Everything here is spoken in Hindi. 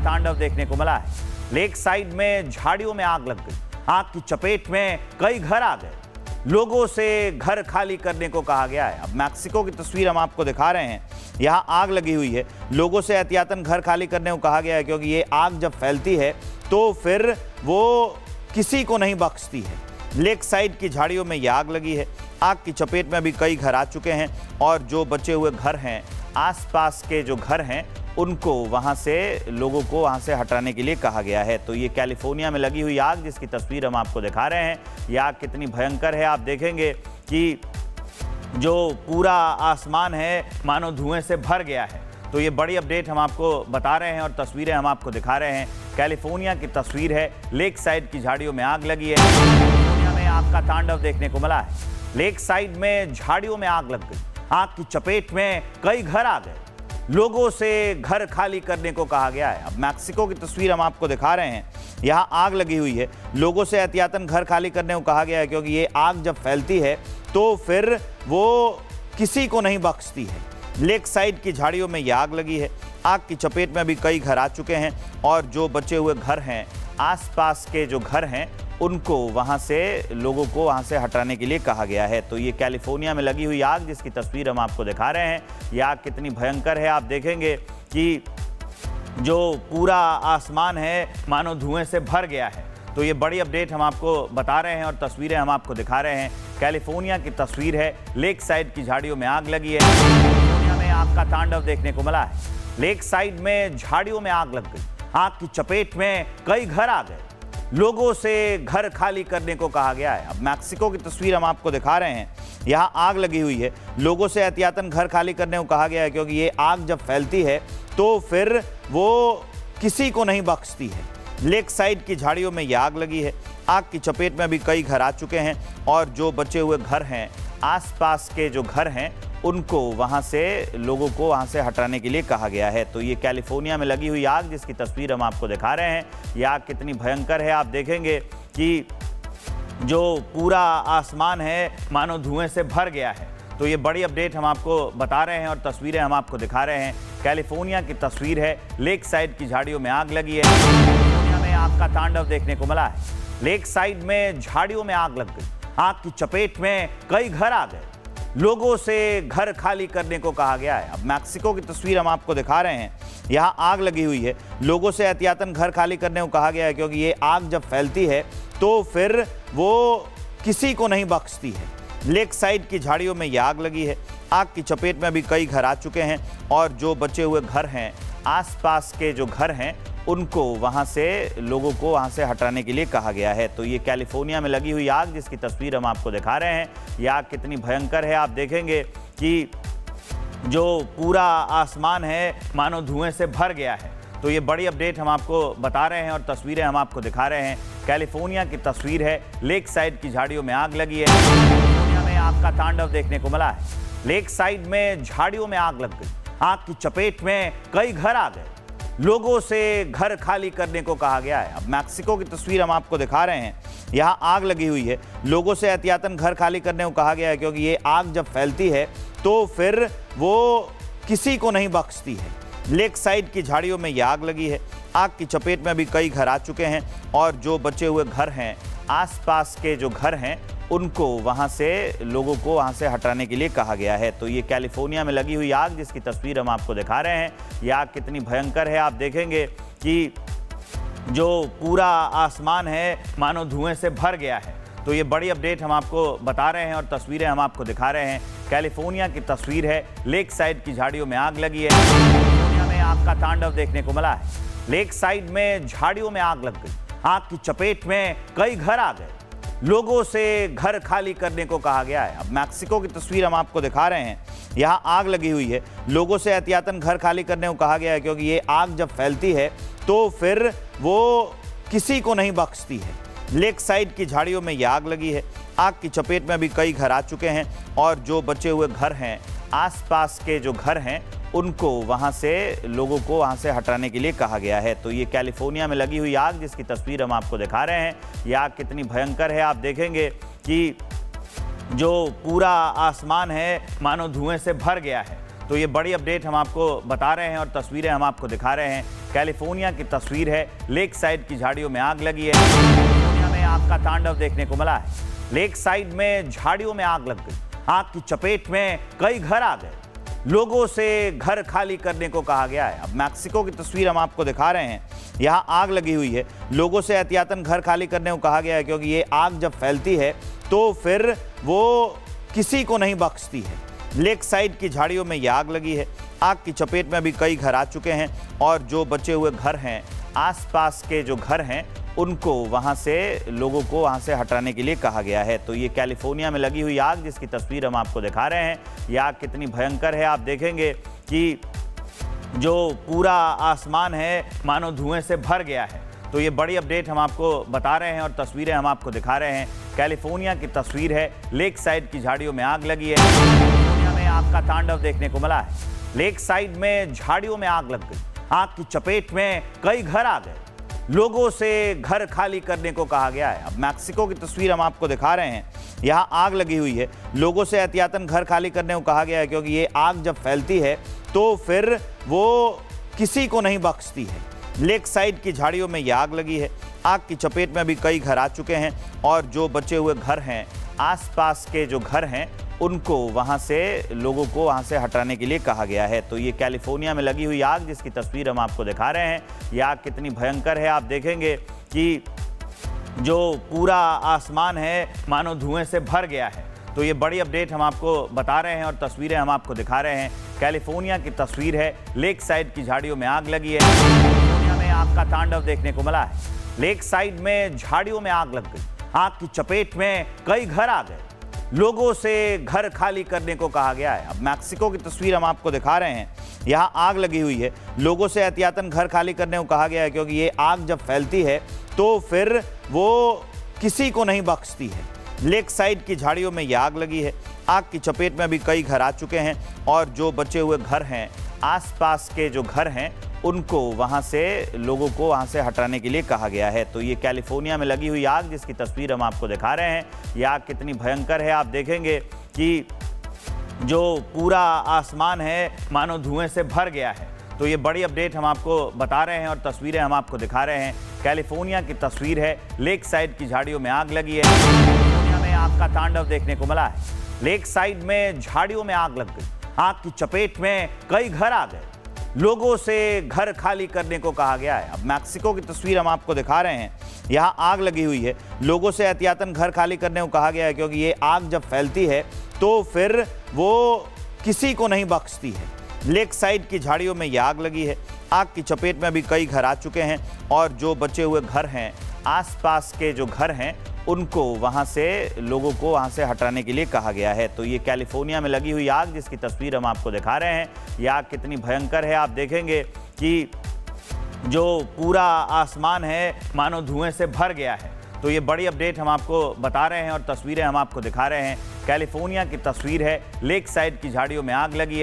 तांडव देखने को मिला है। लेक साइड में झाड़ियों में आग लग गई। आग की चपेट में कई घर आ गए। लोगों से घर खाली करने को कहा गया है। अब मैक्सिको की तस्वीर हम आपको दिखा रहे हैं। यहां आग लगी हुई है। लोगों से एहतियातन घर खाली करने को कहा गया है, क्योंकि ये आग जब फैलती है तो फिर वो किसी को नहीं बख्शती है। लेक साइड की झाड़ियों में ये आग लगी है। आग की चपेट में अभी कई घर आ चुके हैं और जो बचे हुए घर हैं, आसपास के जो घर हैं, उनको वहां से लोगों को वहां से हटाने के लिए कहा गया है। तो ये कैलिफोर्निया में लगी हुई आग, जिसकी तस्वीर हम आपको दिखा रहे हैं। ये आग कितनी भयंकर है आप देखेंगे कि जो पूरा आसमान है मानो धुएं से भर गया है। तो ये बड़ी अपडेट हम आपको बता रहे हैं और तस्वीरें हम आपको दिखा रहे हैं। कैलिफोर्निया की तस्वीर है। लेक साइड की झाड़ियों में आग लगी है। कैलिफोर्निया में आग का तांडव देखने को मिला है। लेक साइड में झाड़ियों में आग लग गई। आग की चपेट में कई घर आ गए। लोगों से घर खाली करने को कहा गया है। अब मैक्सिको की तस्वीर हम आपको दिखा रहे हैं। यहां आग लगी हुई है। लोगों से एहतियातन घर खाली करने को कहा गया है, क्योंकि ये आग जब फैलती है तो फिर वो किसी को नहीं बख्शती है। लेक साइड की झाड़ियों में ये आग लगी है। आग की चपेट में अभी कई घर आ चुके हैं और जो बचे हुए घर हैं, आसपास के जो घर हैं, उनको वहां से लोगों को वहां से हटाने के लिए कहा गया है। तो ये कैलिफोर्निया में लगी हुई आग, जिसकी तस्वीर हम आपको दिखा रहे हैं। ये आग कितनी भयंकर है आप देखेंगे कि जो पूरा आसमान है मानो धुएं से भर गया है। तो ये बड़ी अपडेट हम आपको बता रहे हैं और तस्वीरें हम आपको दिखा रहे हैं। कैलिफोर्निया की तस्वीर है। लेक साइड की झाड़ियों में आग लगी है। कैलिफोर्निया में आग का तांडव देखने को मिला है। लेक साइड में झाड़ियों में आग लग गई। आग की चपेट में कई घर आ गए। लोगों से घर खाली करने को कहा गया है। अब मैक्सिको की तस्वीर हम आपको दिखा रहे हैं। यहां आग लगी हुई है। लोगों से एहतियातन घर खाली करने को कहा गया है, क्योंकि ये आग जब फैलती है तो फिर वो किसी को नहीं बख्शती है। लेक साइड की झाड़ियों में ये आग लगी है। आग की चपेट में अभी कई घर आ चुके हैं और जो बचे हुए घर हैं, आसपास के जो घर हैं, उनको वहां से लोगों को वहां से हटाने के लिए कहा गया है। तो ये कैलिफोर्निया में लगी हुई आग, जिसकी तस्वीर हम आपको दिखा रहे हैं। ये आग कितनी भयंकर है आप देखेंगे कि जो पूरा आसमान है मानो धुएं से भर गया है। तो ये बड़ी अपडेट हम आपको बता रहे हैं और तस्वीरें हम आपको दिखा रहे हैं। कैलिफोर्निया की तस्वीर है। लेक साइड की झाड़ियों में आग लगी है। कैलिफोर्निया में आग का तांडव देखने को मिला है। लेक साइड में झाड़ियों में आग लग गई। आग की चपेट में कई घर आ गए। लोगों से घर खाली करने को कहा गया है। अब मैक्सिको की तस्वीर हम आपको दिखा रहे हैं। यहां आग लगी हुई है। लोगों से एहतियातन घर खाली करने को कहा गया है, क्योंकि ये आग जब फैलती है तो फिर वो किसी को नहीं बख्शती है। लेक साइड की झाड़ियों में ये आग लगी है। आग की चपेट में अभी कई घर आ चुके हैं और जो बचे हुए घर हैं, आसपास के जो घर हैं, उनको वहां से लोगों को वहां से हटाने के लिए कहा गया है। तो ये कैलिफोर्निया में लगी हुई आग, जिसकी तस्वीर हम आपको दिखा रहे हैं। ये आग कितनी भयंकर है आप देखेंगे कि जो पूरा आसमान है मानो धुएं से भर गया है। तो ये बड़ी अपडेट हम आपको बता रहे हैं और तस्वीरें हम आपको दिखा रहे हैं। कैलिफोर्निया की तस्वीर है। लेक साइड की झाड़ियों में आग लगी है। कैलिफोर्निया में आग का तांडव देखने को मिला है। लेक साइड में झाड़ियों में आग लग गई। आग की चपेट में कई घर आ गए। लोगों से घर खाली करने को कहा गया है। अब मैक्सिको की तस्वीर हम आपको दिखा रहे हैं। यहां आग लगी हुई है। लोगों से एहतियातन घर खाली करने को कहा गया है, क्योंकि ये आग जब फैलती है तो फिर वो किसी को नहीं बख्शती है। लेक साइड की झाड़ियों में ये आग लगी है। आग की चपेट में अभी कई घर आ चुके हैं और जो बचे हुए घर हैं, आसपास के जो घर हैं, उनको वहां से लोगों को वहां से हटाने के लिए कहा गया है। तो ये कैलिफोर्निया में लगी हुई आग, जिसकी तस्वीर हम आपको दिखा रहे हैं। ये आग कितनी भयंकर है आप देखेंगे कि जो पूरा आसमान है मानो धुएं से भर गया है। तो ये बड़ी अपडेट हम आपको बता रहे हैं और तस्वीरें हम आपको दिखा रहे हैं। कैलिफोर्निया की तस्वीर है। लेक साइड की झाड़ियों में आग लगी है। कैलिफोर्निया में आग का तांडव देखने को मिला है। लेक साइड में झाड़ियों में आग लग गई। आग की चपेट में कई घर आ गए। लोगों से घर खाली करने को कहा गया है। अब मैक्सिको की तस्वीर हम आपको दिखा रहे हैं। यहां आग लगी हुई है। लोगों से एहतियातन घर खाली करने को कहा गया है, क्योंकि ये आग जब फैलती है तो फिर वो किसी को नहीं बख्शती है। लेक साइड की झाड़ियों में ये आग लगी है। आग की चपेट में अभी कई घर आ चुके हैं और जो बचे हुए घर हैं, आसपास के जो घर हैं, उनको वहां से लोगों को वहां से हटाने के लिए कहा गया है। तो ये कैलिफोर्निया में लगी हुई आग, जिसकी तस्वीर हम आपको दिखा रहे हैं। ये आग कितनी भयंकर है आप देखेंगे कि जो पूरा आसमान है मानो धुएं से भर गया है। तो ये बड़ी अपडेट हम आपको बता रहे हैं और तस्वीरें हम आपको दिखा रहे हैं। कैलिफोर्निया की तस्वीर है, लेक साइड की झाड़ियों में आग लगी है। कैलिफोर्निया में आग का तांडव देखने को मिला है। लेक साइड में झाड़ियों में आग लग गई। आग की चपेट में कई घर आ गए। लोगों से घर खाली करने को कहा गया है। अब मैक्सिको की तस्वीर हम आपको दिखा रहे हैं। यहाँ आग लगी हुई है। लोगों से एहतियातन घर खाली करने को कहा गया है, क्योंकि ये आग जब फैलती है तो फिर वो किसी को नहीं बख्शती है। लेक साइड की झाड़ियों में ये आग लगी है। आग की चपेट में अभी कई घर आ चुके हैं और जो बचे हुए घर हैं, आसपास के जो घर हैं, उनको वहां से लोगों को वहां से हटाने के लिए कहा गया है। तो ये कैलिफोर्निया में लगी हुई आग, जिसकी तस्वीर हम आपको दिखा रहे हैं। ये आग कितनी भयंकर है आप देखेंगे कि जो पूरा आसमान है मानो धुएं से भर गया है। तो ये बड़ी अपडेट हम आपको बता रहे हैं और तस्वीरें हम आपको दिखा रहे हैं। कैलिफोर्निया की तस्वीर है, लेक साइड की झाड़ियों में आग लगी है। कैलिफोर्निया में आग का तांडव देखने को मिला है। लेक साइड में झाड़ियों में आग लग गई। आग की चपेट में कई घर आ गए। लोगों से घर खाली करने को कहा गया है। अब मैक्सिको की तस्वीर हम आपको दिखा रहे हैं। यहाँ आग लगी हुई है। लोगों से एहतियातन घर खाली करने को कहा गया है, क्योंकि ये आग जब फैलती है तो फिर वो किसी को नहीं बख्शती है। लेक साइड की झाड़ियों में ये आग लगी है। आग की चपेट में अभी कई घर आ चुके हैं और जो बचे हुए घर हैं, आसपास के जो घर हैं, उनको वहां से लोगों को वहां से हटाने के लिए कहा गया है। तो ये कैलिफोर्निया में लगी हुई आग, जिसकी तस्वीर हम आपको दिखा रहे हैं। ये आग कितनी भयंकर है आप देखेंगे कि जो पूरा आसमान है मानो धुएं से भर गया है। तो ये बड़ी अपडेट हम आपको बता रहे हैं और तस्वीरें हम आपको दिखा रहे हैं। कैलिफोर्निया की तस्वीर है, लेक साइड की झाड़ियों में आग लगी है। कैलिफोर्निया में आग का तांडव देखने को मिला है। लेक साइड में झाड़ियों में आग लग गई। आग की चपेट में कई घर आ गए। लोगों से घर खाली करने को कहा गया है। अब मैक्सिको की तस्वीर हम आपको दिखा रहे हैं। यहाँ आग लगी हुई है। लोगों से एहतियातन घर खाली करने को कहा गया है, क्योंकि ये आग जब फैलती है तो फिर वो किसी को नहीं बख्शती है। लेक साइड की झाड़ियों में ये आग लगी है। आग की चपेट में अभी कई घर आ चुके हैं और जो बचे हुए घर हैं, आसपास के जो घर हैं, उनको वहां से लोगों को वहां से हटाने के लिए कहा गया है। तो ये कैलिफोर्निया में लगी हुई आग, जिसकी तस्वीर हम आपको दिखा रहे हैं। ये आग कितनी भयंकर है आप देखेंगे कि जो पूरा आसमान है मानो धुएं से भर गया है। तो ये बड़ी अपडेट हम आपको बता रहे हैं और तस्वीरें हम आपको दिखा रहे हैं। कैलिफोर्निया की तस्वीर है, लेक साइड की झाड़ियों में आग लगी है। कैलिफोर्निया में आग का तांडव देखने को मिला है। लेक साइड में झाड़ियों में आग लग गई। आग की चपेट में कई घर आ गए। लोगों से घर खाली करने को कहा गया है। अब मैक्सिको की तस्वीर हम आपको दिखा रहे हैं। यहाँ आग लगी हुई है। लोगों से एहतियातन घर खाली करने को कहा गया है, क्योंकि ये आग जब फैलती है तो फिर वो किसी को नहीं बख्शती है। लेक साइड की झाड़ियों में ये आग लगी है। आग की चपेट में अभी कई घर आ चुके हैं और जो बचे हुए घर हैं, आसपास के जो घर हैं, उनको वहां से लोगों को वहां से हटाने के लिए कहा गया है। तो ये कैलिफोर्निया में लगी हुई आग, जिसकी तस्वीर हम आपको दिखा रहे हैं। ये आग कितनी भयंकर है आप देखेंगे कि जो पूरा आसमान है मानो धुएं से भर गया है। तो ये बड़ी अपडेट हम आपको बता रहे हैं और तस्वीरें हम आपको दिखा रहे हैं। कैलिफोर्निया की तस्वीर है, लेक साइड की झाड़ियों में आग लगी है।